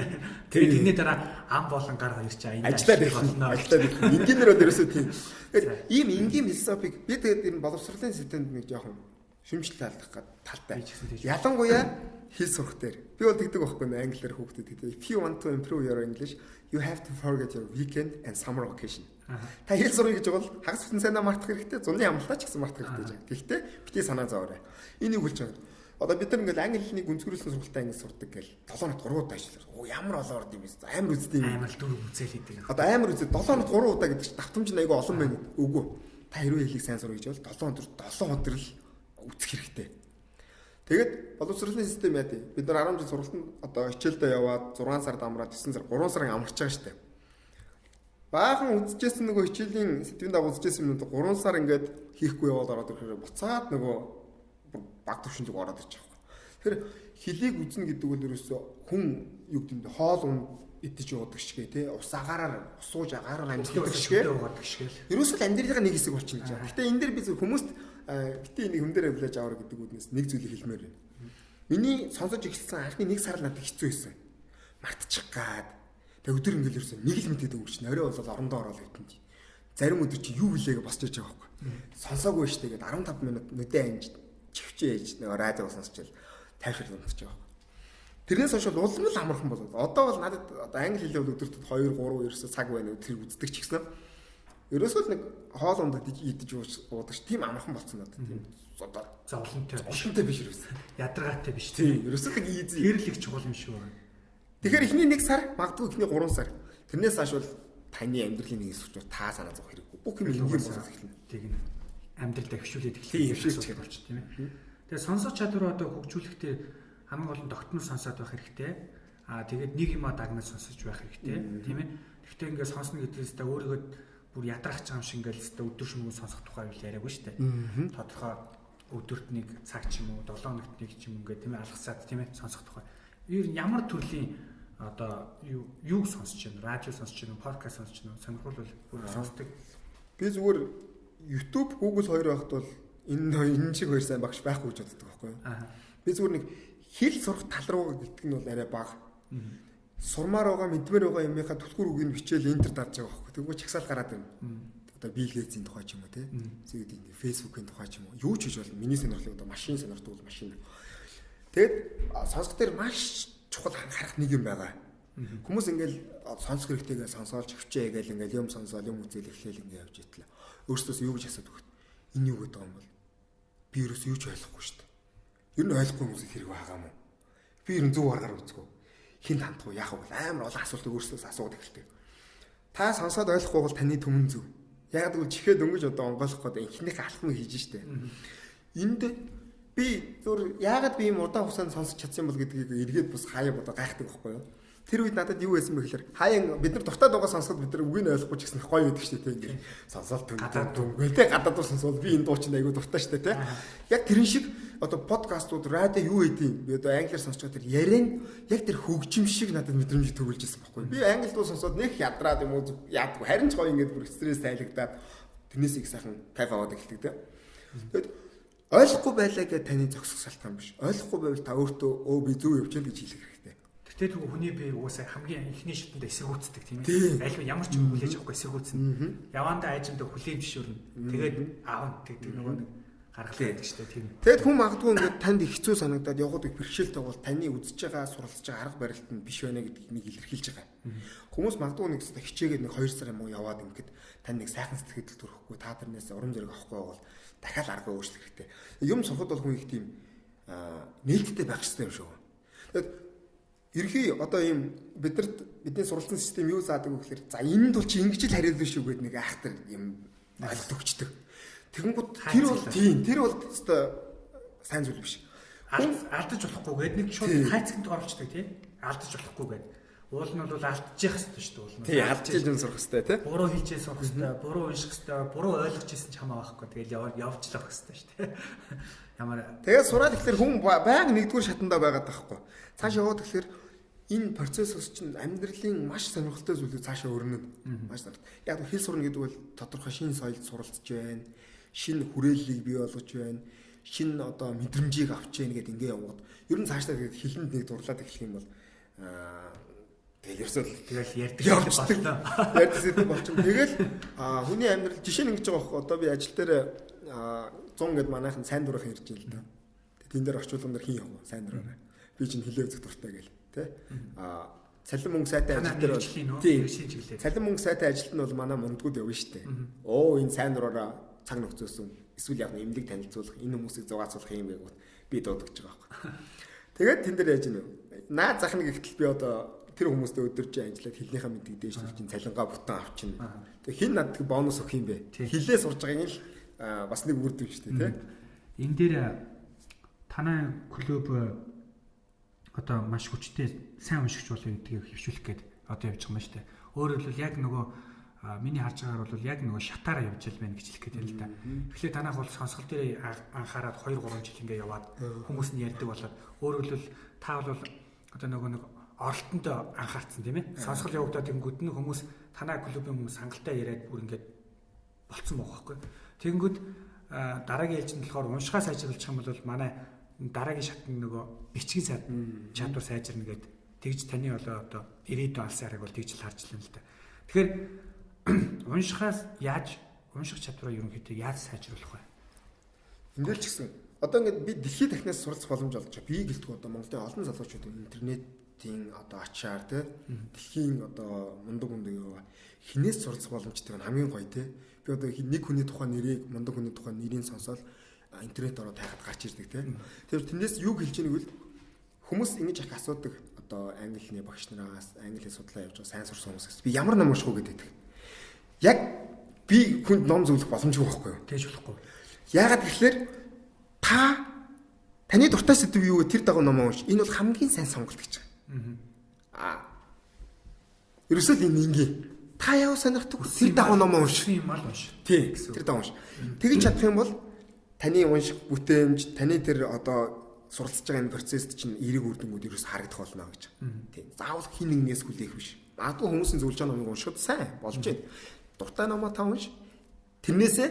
Тэгээд тэрний дараа ам болон гар хоёр чаа энэ ажиллаад ирэх. Энгийнээр бол ерөөсөө тийм. Ийм энгийн философик би тэгээд энэ боловсролын системд нэг жоохон шимжлэл талтай. Би ч гэсэн тэгж Ялангуяа хэл сурах дээр. Би бол тэгдэг байхгүй нэ англиар хүүхдэд тэгдэг. If you want to improve your English, you have to forget your weekend and summer vacation. Та хэл сурах гэж бол хагас бүтэн сайнаа мартах хэрэгтэй, зуны амлалтаа ч гэсэн мартах хэрэгтэй. Гэхдээ битгий санаа зовоорой. Энийг хэлж байгаа. Одоо бид нар ингээл англи хэлний гүнзгийрүүлсэн сургалтаа ингээд сурдаг гэл 7 хоногт 3 удаа ажиллаж. Оо ямар олоор юм бэ? Амар үздэг юм. амар дөрөв үзэл хийдэг. Одоо амар үзээд 7 хоногт 3 удаа гэдэг чинь давтамж нь айгүй олон байна. Үгүй. Та хэрвээ хэлийг сайн сурах гэж бол 7 өдөр л үтсэх хэрэгтэй. Тэгээд боловсролын систем яа тий. Бид нар 10 жил сургалтанд одоо хичээлдээ яваад 6 сард амраад 9 сар 3 сарын амарч байгаа штэ. Баахан үзчихсэн нөгөө хичээлийн сэдвийн дагуу үзчихсэн юм 3 сар ингээд хийхгүй яваад ороод ирэхээр буцаад нөгөө баг төвшин зүг ороод ирчих واخ. Тэгэхээр хөлийг үзнэ гэдэг бол ерөөсөө хүн юу гэдэг нь хоол унд идэж уудаг шигээ тий. Ус агаараар усууж агаараар амьддаг шигээ. Ерөөсөө л амьдралын нэг хэсэг болчихно гэж байна. Гэтэ энэ дээр би хүмүүст битээ нэг хүн дээр авлаж аваар гэдэг үднээс нэг зүйлийг хэлмээр байна. Миний сонсож эхэлсэн анхны 1 сар надад хэцүү байсан. Мартчих гад. Тэгээ өдөр ингээл ерөөсөө нэг л мэдээд өнгөрч. Орой болоод орондоо ороод хэвтэн чи. Зарим өдөр чи юу хэлээг босч яж байгаа байхгүй. Сонсоогүй штэ гээд 15 минут нүдэ анж чивчээ ээж нэг радио сонсчил тайвшрал унтчих байгаа. Тэрнээс хойш улам л амархан болоод. Одоо бол надад одоо англи хэлээ өдөртөд 2 3 ерөөсөө цаг байна тэр үздэг ч гэсэн. Ерөөсөө л нэг хоол ундад идэж уудаг тийм амархан болсон надад. Тийм одоо зовлонтой биш ерөөсөө. Ядаргаатай биш. Тийм ерөөсөө л easy. Хэрлэх чухал юм шүү. Тэгэхээр эхний 1 сар, магадгүй эхний 3 сар. Тэрнээс хойш бол таны амьдралын нэг хэсэг учраас та санаа зовох хэрэггүй. Бүх юм ингийн болоод эхэлнэ. Тэг ин амьдралдаа хөвшүүлээд эхэлж болчих тийм ээ. Тэгээ сонсох чадвар одоо хөгжүүлэхдээ хамгийн гол нь тогтмол сонсоод байх хэрэгтэй. Тэгээд нэг юм дагнаж сонсож байх хэрэгтэй тийм ээ. Гэхдээ ингээд сонсно гэдгээс та өөрийгөө бүр ядрах ч юм шиг ингээд өдөр шөнөгүй сонсох тухай юу яриаггүй шүү дээ. Тодорхой өдөрт нэг цаг ч юм уу 7 хоногт нэг ч юм ингээд тийм ээ алгасаад тийм ээ сонсох тухай. Ер нь ямар төрлийн одоо юу сонсож байна? Радио сонсож байна, подкаст сонсож байна, сонирхол бол сонсдог. Би зүгээр YouTube, Google хоёр байхад бол энэ шиг хоёр сайн багш байхгүй гэж боддог байхгүй юу? Би зүгээр нэг хэл сурах тал руугаа гэдэг нь бол арай бага. Сурмаар байгаа, мэдмээр байгаа юмынхаа түлхүүр үгийг бичээл энтер дарж байгаа байхгүй. Тэгвэл чагсаал гараад байна. Одоо Bill Gates-ийн тухай ч юм уу те. Зүйд Facebook-ийн тухай ч юм уу. Юу ч хийж болно. Миний сонирхлыг одоо машин сонирхдаг бол машин. Тэгэд сонсох дээр маш чухал анхаарах нэг юм байгаа. Хүмүүс ингээл сонсох хэрэгтэйгээ сонсоол чөвчээ гээл ингээл юм сонсоол юм үзэл эхлээл ингээ явж итлээ. Өөрөөсөө юу гэж асууад өгөх. Энэ юу гэдэг юм бол би ерөөсөө юу ч ойлгохгүй шүү дээ. Ер нь ойлгохгүй хүмүүс хэрэг байгаа юм уу? Би ер нь зөв аргаар үзгүй. Хин хандах уу яах вэ? Амар олон асуултыг өөрөөсөө асууад эхэлдэг. Та сонсоод ойлгохгүй бол таны төмөн зөв. Яг л чихээ дөнгөж одоо онгойлох гэдэг ихнийх алхам хийж штэ. Энд би зөв яагаад би юм удаан хугацаанд сонсож чадсан бол гэдгийг эргээд бас хаяа бодоо гайхдаг байхгүй юу? Тэр үед надад юу байсан бэ гэхээр хаяа бид нар дуртай дуугаа сонсоход бид нар үгийг ойлгохгүй ч гэсэн гоё байдаг шүү дээ тийм сонсоод түнгээл те гадаад дуу сонсвол би энэ дуу чинь айгүй дуртай шүү дээ те яг тэрэн шиг одоо подкастууд радио юу хийдэм би одоо англиар сонсож байгаа тэр ярен яг тэр хөгжим шиг надад мэдрэмж төгөлж ирсэн байхгүй би англи дуу сонсоод нэг ядраад юм уу яадгүй харин ч гоё ингээд бүр стресс тайлагдаад тэрнээс их сайхан кайф аваад эхэлдэг те тэгэд ойлгохгүй байлаа гэж таны зогсох шалтгаан биш ойлгохгүй байвал та өөртөө өө би зөв явж байна гэж хэлэх хэрэгтэй. Тэгтээ хүний бие угаасаа хамгийн ихний шатнд эсэргүүцдэг тийм ээ. Айлгүй ямар ч юм хүлээж авахгүй эсэргүүцнэ. Явандаа айжмдаа хүлээн зөвшөөрнө. Тэгээд аав гэдэг нөгөө нэг гаргалаа байдаг шүү дээ тийм. Тэгэд хүн магадгүй ингээд танд их хэцүү санагдаад явгод их бэрхшээлтэй бол таны үзэж байгаа суралцж байгаа арга барилт нь биш байна гэдгийг нэг илэрхийлж байгаа. Хүмүүс магадгүй нэг хичээгээд нэг 2 сар юм уу яваад ингээд тань нэг сайхан сэтгэл төрөхгүй та тэрнээс урам зориг авахгүй бол дахиад арга өөрчлөх хэрэгтэй. Юм сурахад бол хүн их тийм нээлттэй байх хэрэгтэй юм шүү. Тэгэд ерхий одоо ийм бидний суралцсан систем юу заадаг вэ гэхээр за энэ тул чи ингэж л хариулна шүү гэдэг нэг айхтар юм ойлголт өгчдөг. Тэгэнгүүт тэр бол өстой сайн зүйл биш. Алдаж болохгүй гэдэг нэг шууд хайцганд оруулцдаг тийм. Алдаж болохгүй гэдэг. Уул нь бол алдчих хэвчээ шүү дээ. Тий, алдчих юм сурах хэвчээ тий. Буруу хийжээ сурах хэвчээ, буруу унших хэвчээ, буруу ойлгож ирсэн ч хамаа байхгүй. Тэгэл явжлах хэвчээ шүү дээ. Ямар тэгээд сураад ихлээр хүн байнга нэгдүгээр шатандаа байгаад байхгүй. Цааш яваад ихлээр энэ процессос чинь амьдралын маш сонирхолтой зүйлүүд цаашаа өрнөнө. Маш сонирхолтой. Яг хэл сурна гэдэг бол тодорхой шинэ соёлд суралцж байна. Шинэ хүрээллийг бий болгож байна. Шинэ одоо мэдрэмжийг авч яах гэдэг ингээ яваад. Ер нь цаашдаа тэгээд хэлэнд нэг дурлаад эхлэх юм бол тэгэл ерөөсөө тэгэл ярьдаг болчихно. Ярьдаг болчихно. Тэгэл хүний амьдрал жишээ нь ингэж байгаа байхгүй. Одоо би ажил дээр 100 гэд манайхан сайн дурах ярьж байна л да. Тэн дээр орчууламар хин яваа сайн дураарай. Би чинь хилээ үзэх дуртай гээл тий. Цалин мөнгө сайтай ажил дээр бол цалин мөнгө сайтай ажилт нь бол манай мундгууд явна шүү дээ. Оо энэ сайн дураараа цаг нөхцөөсөн эсвэл яг нэмлэг танилцуулах энэ хүмүүсийг зугаацуулах юм байг би дуудаж байгаа байхгүй. Тэгээд тэн дээр яаж юм наа захна гэхдээ би одоо тэр хүмүүстэй өдөржин ажиллаад хилнийхээ мэдгийг дээшлүүлж чинь цалингаа бүтэн авчина. Тэг хин надад бонус өгөх юм бэ? Хилээ сурж байгааг нь л бас нэг үр дүн шүү дээ, тий. Энэ дээр танай клуб одоо маш хүчтэй сайн уншигч болоё гэдгийг хөвшүүлэх гээд одоо явж байгаа юм шүү дээ. Өөрөөр хэлбэл яг нөгөө миний харж байгаагаар бол яг нөгөө шатаараа явж л байна гэж хэлэх гээд байна л да. Тэгэхээр танайх бол сонсгол дээр анхаарад 2 3 жил ингээ яваад хүмүүс нь ярьдаг болоод өөрөөр хэлбэл та бол одоо нөгөө нэг оролтонд анхаарсан тийм ээ. Сонсгол явагдаад тэнгүүд нь хүмүүс танай клубын хүмүүс хангалттай яриад бүр ингээд болцсон байгаа байхгүй. Тэнгүүд дараагийн ээлжинд болохоор уншихаа сайжруулах юм бол манай дараагийн шатны нөгөө бичгийн чадвар сайжирна гэдэг тэгж таны одоо ирээдүйн алсаарыг бол тэгж л харж байна л да. Тэгэхээр уншихаас унших чадвараа ерөнхийдөө яаж сайжруулах вэ? Ингээд ч гэсэн одоо ингээд би дэлхийд дахнаас суралцах боломж олж байгаа. Би гэлтгүй одоо Монголын олон залуучууд интернетийн одоо ачаар те дэлхийн одоо мундаг хинээс суралцах боломжтой хамгийн гоё те. Би одоо нэг хүний тухайн нэрийг мундаг хүний тухайн нэрийг сонсоод интернет ороод хайхад гарч ирдэг те. Тэгэхээр тэндээс юу хэлж ийнэг вэ? Хүмүүс ингэж их асуудаг. Одоо англи хэлний багш нараас англи хэл судлаа явж байгаа сайн сурсан хүмүүсээс би ямар ном унших уу гэдэг. Яг би хүнд ном зөвлөх боломжгүй байхгүй юу? Тэгж болохгүй. Яагаад гэвэл таны дуртай сэдв юу вэ? Тэр дагуу ном унш. Энэ бол хамгийн сайн сонголт гэж байгаа. Ерөөсөө энэ ингийн та яав сонирхдаг тэр дагуу ном унш. Тийм мал унш. Тий. Тэр дагуу унш. Тэгж чадах юм бол таны унших бүтээмж, таны тэр одоо суралцж байгаа энэ процесст чинь эерэг үр дүнгууд ерөөс харагдах болно гэж. Тийм. Заавал хин нэгнээс хүлээх биш. Магадгүй хүмүүсийн зөвлөж байгаа номыг уншихад сайн болж байна. Дуртай номоо та унш. Тэрнээсээ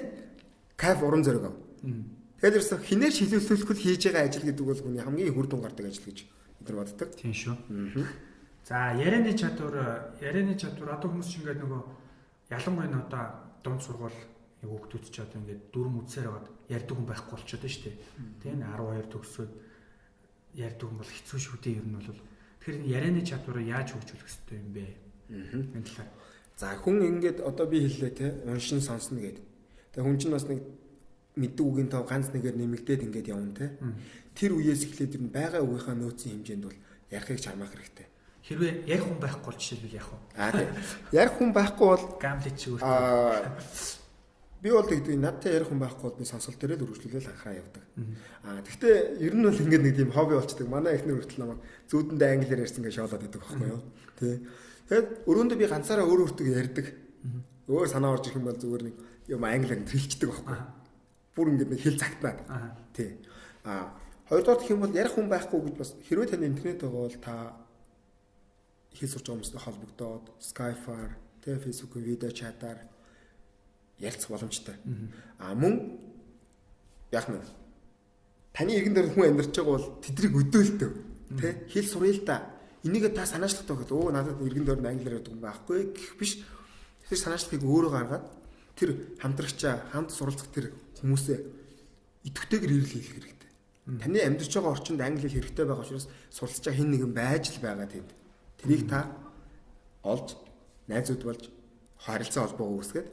кайф урам зориг ав. Тэгэхээр ерөөсө хинээр шилүүлүүлэхгүй хийж байгаа ажил гэдэг бол хүний хамгийн үр дүн гардаг ажил гэж бид нар боддог. Тийм шүү. За ярианы чадвар одоо хүмүүс ч ингээд нөгөө ялангуяа нь одоо дунд сургууль хүүхдүүд ч одоо ингээд дүрм үсээр аваад ярьдаг хүн байхгүй болчиход шүү дээ. Тийм 12 төгсөөд ярьдаг хүн бол хэцүү шүү дээ ер нь бол. Тэгэхээр ярианы чадвараа яаж хөгжүүлэх хэрэгтэй юм бэ? Энэ талаар. За хүн ингээд одоо би хэллээ те уншин сонсно гэдэг. Тэгээ хүн чинь бас нэг мэддэг үгийн тав ганц нэгээр нэмэгдээд ингээд явна те. Тэр үеэс эхлээд ер нь байгаа үгийнхаа нөөцийн хэмжээнд бол ярихыг чармаах хэрэгтэй. Хэрвээ ярих хүн байхгүй бол жишээлбэл яах вэ? Тийм. Ярих хүн байхгүй бол гамлет ч үүрэг. Би бол тэгдэг надтай ярих хүн байхгүй бол би сонсол дээр л үргэлжлүүлэл анхаа явдаг. Гэхдээ ер нь бол ингээд нэг тийм хобби болчдөг. Манай эхнэр хүртэл намайг зүүдэндээ англиар ярьсан гэж шоолоод байдаг байхгүй юу? Тий. Тэгэд өрөөндөө би ганцаараа өөр өөртөө ярьдаг. Өөр санаа орж ирэх юм бол зүгээр нэг юм англиар хэлчихдэг байхгүй юу? Бүр ингээд нэг хэл загтнаад. Тий. Хоёрдугаар гэх юм бол ярих хүн байхгүй гэж бас хэрвээ таны интернет байгаа бол та хэл сурч байгаа хүмүүстэй холбогдоод Skype-аар, тий Facebook-ийн видео чатаар ярилцах боломжтой. Мөн яг нь таны иргэн дээр хүн амьдарч байгаа бол тэдрийг өдөөлтөө тий хэл суръя л да. Энийг та санаачлахтай гэхэд надад иргэн дээр англиар ярьдаг юм байхгүй гэх биш. Тэр санаачлахыг өөрөө гаргаад тэр хамтрагчаа хамт суралцах тэр хүмүүсээ идэвхтэйгээр ирэл хийх хэрэгтэй. Таны амьдарч байгаа орчинд англи хэл хэрэгтэй байгаа учраас суралцж байгаа хэн нэгэн байж л байгаа тэнд. Тэрийг та олж найзууд болж харилцаа холбоо үүсгээд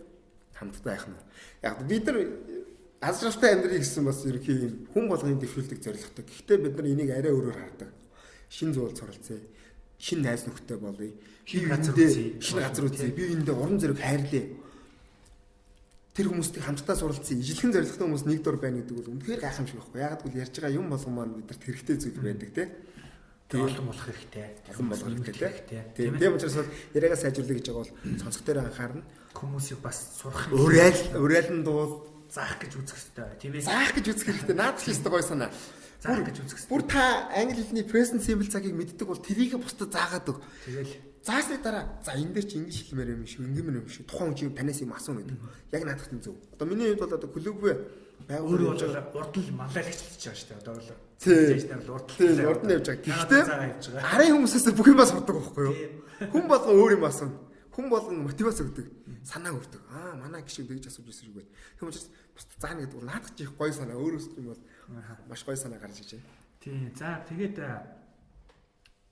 хамтдаа яах нь. Яг бид нар азралтай амьдрыг гэсэн бас ерөнхий юм хүн болгоныг дэвшүүлдэг зорилготой. Гэхдээ бид нар энийг арай өөрөөр хардаг. Шин зуул суралцъя. Шин найз нөхдөд болъё. Шин газар үзье. Шин газар үзье. Би эндээ уран зориг хайрлаа. Тэр хүмүүстэй хамтдаа суралцъя. Ижилхэн зорилготой хүмүүс нэг дор байна гэдэг бол үнэхээр гайхамшиг байхгүй. Ягаад гэвэл ярьж байгаа юм болгон маань бидэрт хэрэгтэй зүйл байдаг тийм. Олон болох хэрэгтэй. Олон болох хэрэгтэй. Тийм учраас яриагаа сайжруулах гэж байгаа бол сонсох дээр анхаарна. Хүмүүсийг бас сурах уриалн дуул заах гэж үзэх хэрэгтэй. Тийм ээ. Заах гэж үзэх хэрэгтэй. Наад ч өстой гой санаа. Заах гэж үзэх хэрэгтэй. Бүр та англи хэлний present simple цагийг мэддэг бол тэрийг бусдад заагаад өг. Тэгэл заасны дараа за энэ дээр чи ингэж хэлмээр юм шүү, ингэмэр юм шүү. Тухайн хүн танаас юм асууна гэдэг. Яг наадах нь зөв. Одоо миний хувьд бол одоо клуб өөрөө бол урд нь манлайлагч хийж байгаа шүү дээ. Одоо бол урд нь явж байгаа. Гэхдээ арын хүмүүсээс бүх юм асуудаг байхгүй юу? Хүн болгон өөр юм асууна. хүн болгон мотивац өгдөг. Санаа өгдөг. Манай гişиг тэгж асууж ирсэн шүү гэдэг. Тийм учраас бусд заана гэдэг бол наадах чих гоё санаа өөрөөс юм бол маш гоё санаа гарч иж байна. Тийм. За тэгээд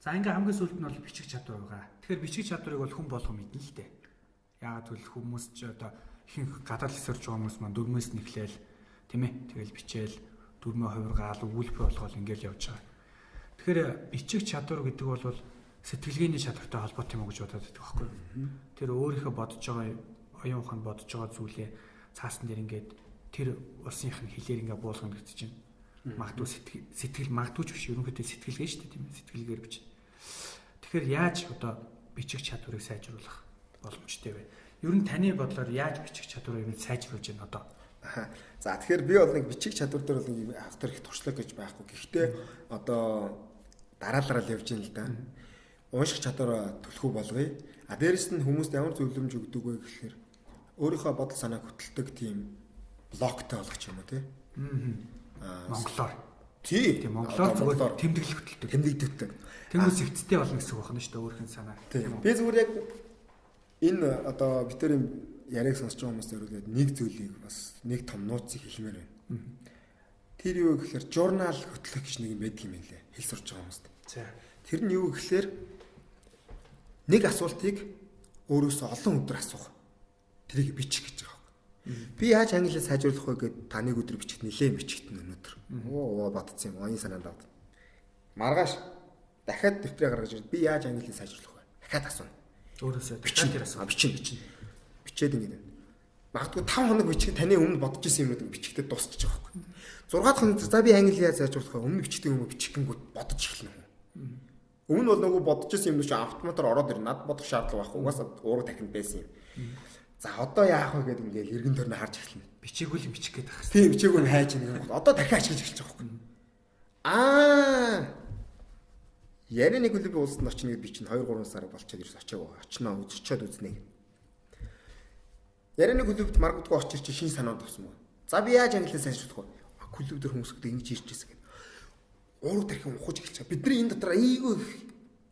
за ингээ хамгийн сүүлд нь бол бичих чадвар байгаа. Тэгэхээр бичих чадварыг бол хүн болгон мэднэ л дээ. Яагаад гэвэл хүмүүс ч одоо ихэнх гадаад хэлсэрж байгаа хүмүүс маань дөрмөөс нэхлээл тийм ээ. Тэгэл бичээл дөрмөө хувиргаал өгүүлбэр болгоол ингээл явж байгаа. Тэгэхээр бичих чадвар гэдэг бол сэтгэлгээний чадвартай холбоотой юм уу гэж бодоод байдаг байхгүй юу? Тэр өөрийнхөө бодож байгаа оюун ухаанд бодож байгаа зүйлээ цаасан дээр ингээд тэр улсынх нь хэлээр ингээд буулгана гэдэг чинь магадгүй сэтгэл магадгүй ч биш ерөнхийдөө сэтгэлгээ шүү дээ тийм ээ сэтгэлгээр бич. Тэгэхээр яаж одоо бичих чадварыг сайжруулах боломжтой вэ? Ер нь таны бодлоор яаж бичих чадварыг сайжруулж байна одоо? За тэгэхээр би бол нэг бичих чадвар дээр бол нэг автор их туршлага гэж байхгүй. Гэхдээ одоо дараалал явж байна л да. Ууших чадвараа төлхөө болгоё. Дээрэс нь хүмүүст ямар зөвлөмж өгдөг вэ гэхээр өөрийнхөө бодол санааг хөтэлдэг тийм блоктой болгох юм уу тий? Монголоор. Тийм Монголоор зүгээр тэмдэглэл хөтэлдэг. Тэмдэгддэг. Тэнгуүс эвцтэй болно гэсэн үг байна шүү дээ өөрхийн санаа. Би зүгээр яг энэ одоо битэрийн яриаг сонсож байгаа хүмүүст өөрөөр нэг зүйлийг бас нэг том нууцыг хэлмээр байна. Тэр юу гэхээр журнал хөтлөх гэж нэг юм байдаг юм лээ. Хэл сурж байгаа хүмүүст. За. Тэр нь юу гэхээр нэг асуултыг өөрөөсөө олон өдөр асуух. Тэрийг бичих гэж байгаа. Би яаж англи хэл сайжруулах вэ гэдээ та нэг өдөр бичихт нэлээд бичигдэн өнөдөр. Оо бодсон юм. Оюун санаанд авд. Маргааш дахиад дэвтрээ гаргаж ирээд би яаж англи хэл сайжруулах вэ? Дахиад асууна. Өөрөөсөө бичин тэр асуу. Бичээд ингэдэг. Магадгүй 5 хоног бичих таны өмнө бодож исэн юмнууд бичигдээ дуусчих жоох байхгүй. 6 дахь хоног за би англи хэл сайжруулах вэ? Өмнө бичдэг юм бичихгэнгүүт бодож эхэлнэ. Өмнө бол нөгөө бодож исэн юм шиг автоматар ороод ирнэ. Над бодох шаардлага байхгүй. Угаасаа уурга дахин байсан юм. За одоо яах вэ гэдэг ингээл эргэн тойрны харж эхэлнэ. Бичээгүй л бичих гээд байгаа. Тийм бичээгүй нь хайж байгаа. Одоо дахин ашиглаж эхэлж байгаа байхгүй. Ярианы клубын улсад очно гэж би чинь 2-3 сар болчиход ирсэн очиагүй. Очноо үзчихээд үзнэ. Ярианы клубт маргадгүй очир чи шин санаанд авсан мó. За би яаж англи хэл сайжруулах вэ? Клуб дээр хүмүүс гэдэг ингэж ирж байсан гэдэг. Уурга тархин ухаж эхэлж байгаа. Бидний энэ дотор ийгөө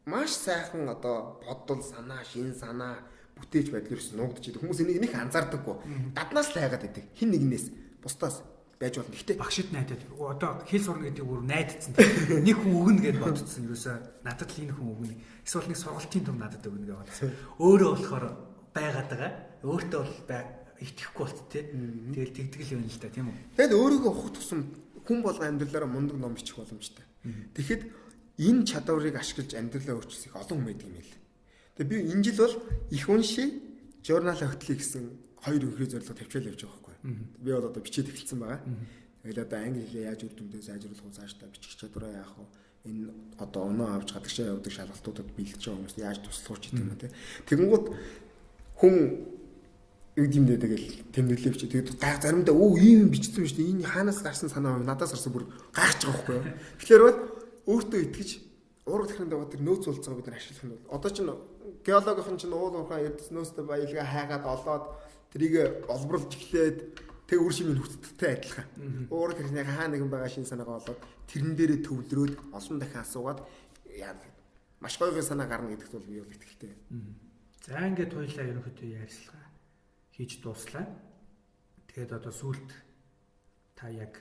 маш сайхан одоо бодол санаа, шин санаа бүтээж байдлаар ирсэн нуугдчих идэг. Хүмүүс энийг нэг анзаардаггүй. Гаднаас л хайгаад идэг. Хин нэгнээс бусдаас байж болно. Гэхдээ багшид найдаад одоо хэл сурна гэдэг бүр найдацсан. Нэг хүн өгнө гэж бодсон. Юусаа надад л энэ хүн өгнө. Эсвэл нэг сургалтын том надад өгнө гэж бодсон. Өөрөө болохоор байгаад байгаа. Өөртөө бол итгэхгүй болт те. Тэгэл тэгдэгэл байна л да тийм үү. Тэгэл өөрийгөө ухах тусам хүн болго амьдралаараа мундаг ном бичих боломжтой. Тэгэхэд энэ чадварыг ашиглаж амьдралаа өөрчилсөн их олон хүн байдаг юм л. Тэгээ би энэ жил бол их унши журнал хөтлөе гэсэн хоёр өнхрийн зорилго тавьчаал явж байгаа байхгүй. Би бол одоо бичээд эхэлсэн байгаа. Тэгэл одоо англи хэлээ яаж үр дүндээ сайжруулах вэ? Цаашдаа бичих чадвараа яах вэ? Энэ одоо өнөө авч гадагшаа явдаг шалгалтуудад бэлдэж байгаа хүмүүст яаж туслах ч юм уу те. Тэгэнгүүт хүн юу гэмдээ тэгэл тэмдэглэв чи тэгээд гайх заримдаа ийм бичсэн юм шүү дээ. Энэ хаанаас гарсан санаа надаас гарсан бүр гайхаж байгаа байхгүй юу. Тэгэхээр бол өөртөө итгэж уурга дахин даваа тэр нөөц уулзгаа бид нар ашиглах нь бол одоо чинь геологийн чинь уул уурхай эрдэс нөөцтэй баялгаа хайгаад олоод тэрийг олборлж эхлээд тэг үр шимийн хүчтэй адилхан. Уурга тэрний хаа нэгэн байгаа шин санаагаа олоод тэрэн дээрээ төвлөрөөд олон дахин асуугаад яа маш гоё санаа гарна гэдэгт бол би бол итгэлтэй. За ингээд хоёлаа ерөнхийдөө ярьслаа хийж дууслаа. Тэгээд одоо сүүлд та яг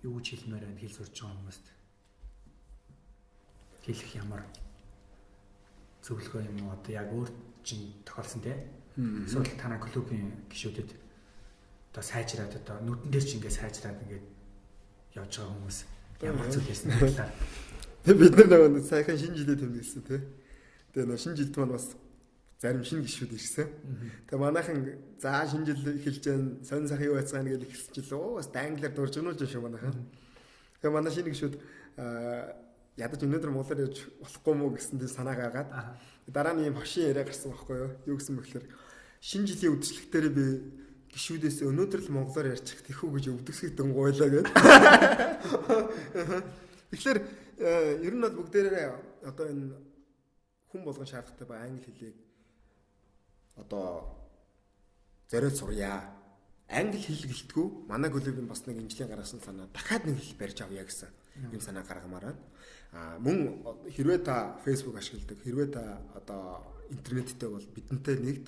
юу гэж хэлмээр байна хэл сурж байгаа хүмүүст хэлэх ямар зөвлөгөө юм уу одоо яг өөр чинь тохиолсон те. Эсвэл танай клубын гишүүдэд одоо сайжраад одоо нүдэн дээр чи ингээд сайжраад ингээд явж байгаа хүмүүс ямар зүйл хийсэн талаар. Тэг бид нар нэг сайхан шинэ жилээ тэмдэглэсэн те. Тэгээ нөө шинэ жилд маань бас зарим шинэ гишүүд ирсэн. Тэгээ манайхан за шинэ жил эхэлж जैन сонь сайхан юу байцгаана гэж ихэлсэн жил оо бас англиар дуржигнуулж шүү манайхан. Тэгээ манай шинэ гишүүд ядаж өнөөдөр монголоор явж болохгүй мó гэсэн тийм санаа гаргаад дараа нь юм хошин яриа гарсан байхгүй юу? Юу гэсэн бэхлээр шинэ жилийн үдшилтээр би гишүүдээс өнөөдөр л монголоор ярьчих тэхүү гэж өвдөгсгдэн гуйлаа гэд. Тэгэхээр ер нь бол бүгдээрээ одоо энэ хүн болгон шаардлагатай ба англи хэлийг одоо зориод сурья. Англи хэл гэлтгүү манай клубын бас нэг инженери гаргасан санаа дахиад нэг хэл барьж авъя гэсэн юм санаа гаргамаар байна. Мөн хэрвээ та Facebook ашигладаг, хэрвээ та одоо интернеттэй бол бидэнтэй нэгд.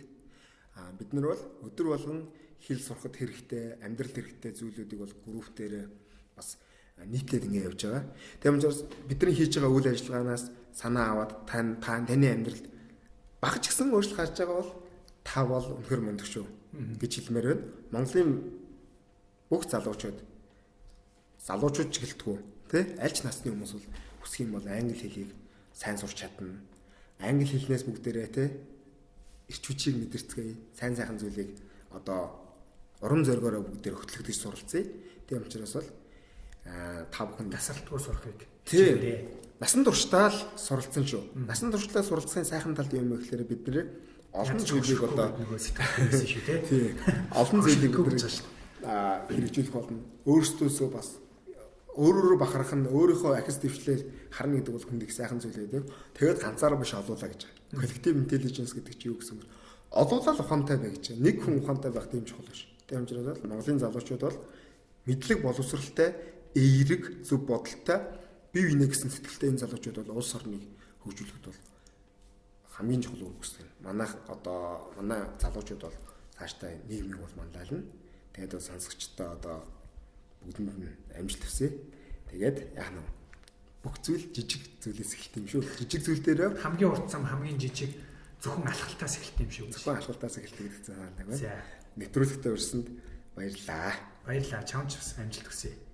Бид нар бол өдөр болгон хэл сурахад хэрэгтэй, амьдрал хэрэгтэй зүйлүүдийг бол групп дээр бас нийтлээд ингэ явж байгаа. Тийм учраас бидний хийж байгаа үйл ажиллагаанаас санаа аваад таны амьдралд баг ч гэсэн өөрчлөлт гарч байгаа бол та бол үнэхэр мундаг шүү гэж хэлмээр байна. Монголын бүх залуучууд ч гэлтгүү тий аль ч насны хүмүүс бол хүсэх юм бол англи хэлийг сайн сурч чадна. Англи хэлнээс бүгдээрээ тий эрч хүчийг мэдэрцгээе. Сайн сайхан зүйлийг одоо урам зоригоор бүгдээр хөтлөгдөж суралцъя. Тийм учраас бол та бүхэн тасралтгүй сурахыг тий насан туршдаа л суралцсан шүү. Насан туршдаа суралцахын сайхан тал юм бэ гэхээр бид нэр олон зүйлийг одоо сэтгэлсэн шүү тий. Олон зүйлийг бид хэрэгжүүлэх болно. Өөрсдөөсөө бас өөрөөрөө бахарах нь өөрийнхөө ахис дэвшлэл харна гэдэг бол хүнд их сайхан зүйл байдаг. Тэгээд ганцаараа биш олуулаа гэж. Коллектив интеллиженс гэдэг чинь юу гэсэн бэ? Олуулаад ухаантай бай гэж. Нэг хүн ухаантай байх тийм чухал биш. Тийм учраас Монголын залуучууд бол мэдлэг боловсралтай, эерэг, зөв бодолтой, бие биенээ гэсэн сэтгэлтэй энэ залуучууд бол улс орныг хөгжүүлэхэд бол хамгийн чухал үр өгсөн. Манай залуучууд бол цаашдаа нийгмийг бол манлайлна. Тэгээд бол сонсогчдоо одоо бүгдэнд нь амжилт хүсье. Тэгээд яах нь бүх зүйл жижиг зүйлээс эхэлт юм шүү. Жижиг зүйл дээр хамгийн урт зам хамгийн жижиг зөвхөн алхалтаас эхэлт юм шүү. Зөвхөн алхалтаас эхэлт гэдэг зүйл байна. Нэвтрүүлэгтээ урьсанд баярлалаа. Баярлалаа. Чамд ч бас амжилт хүсье.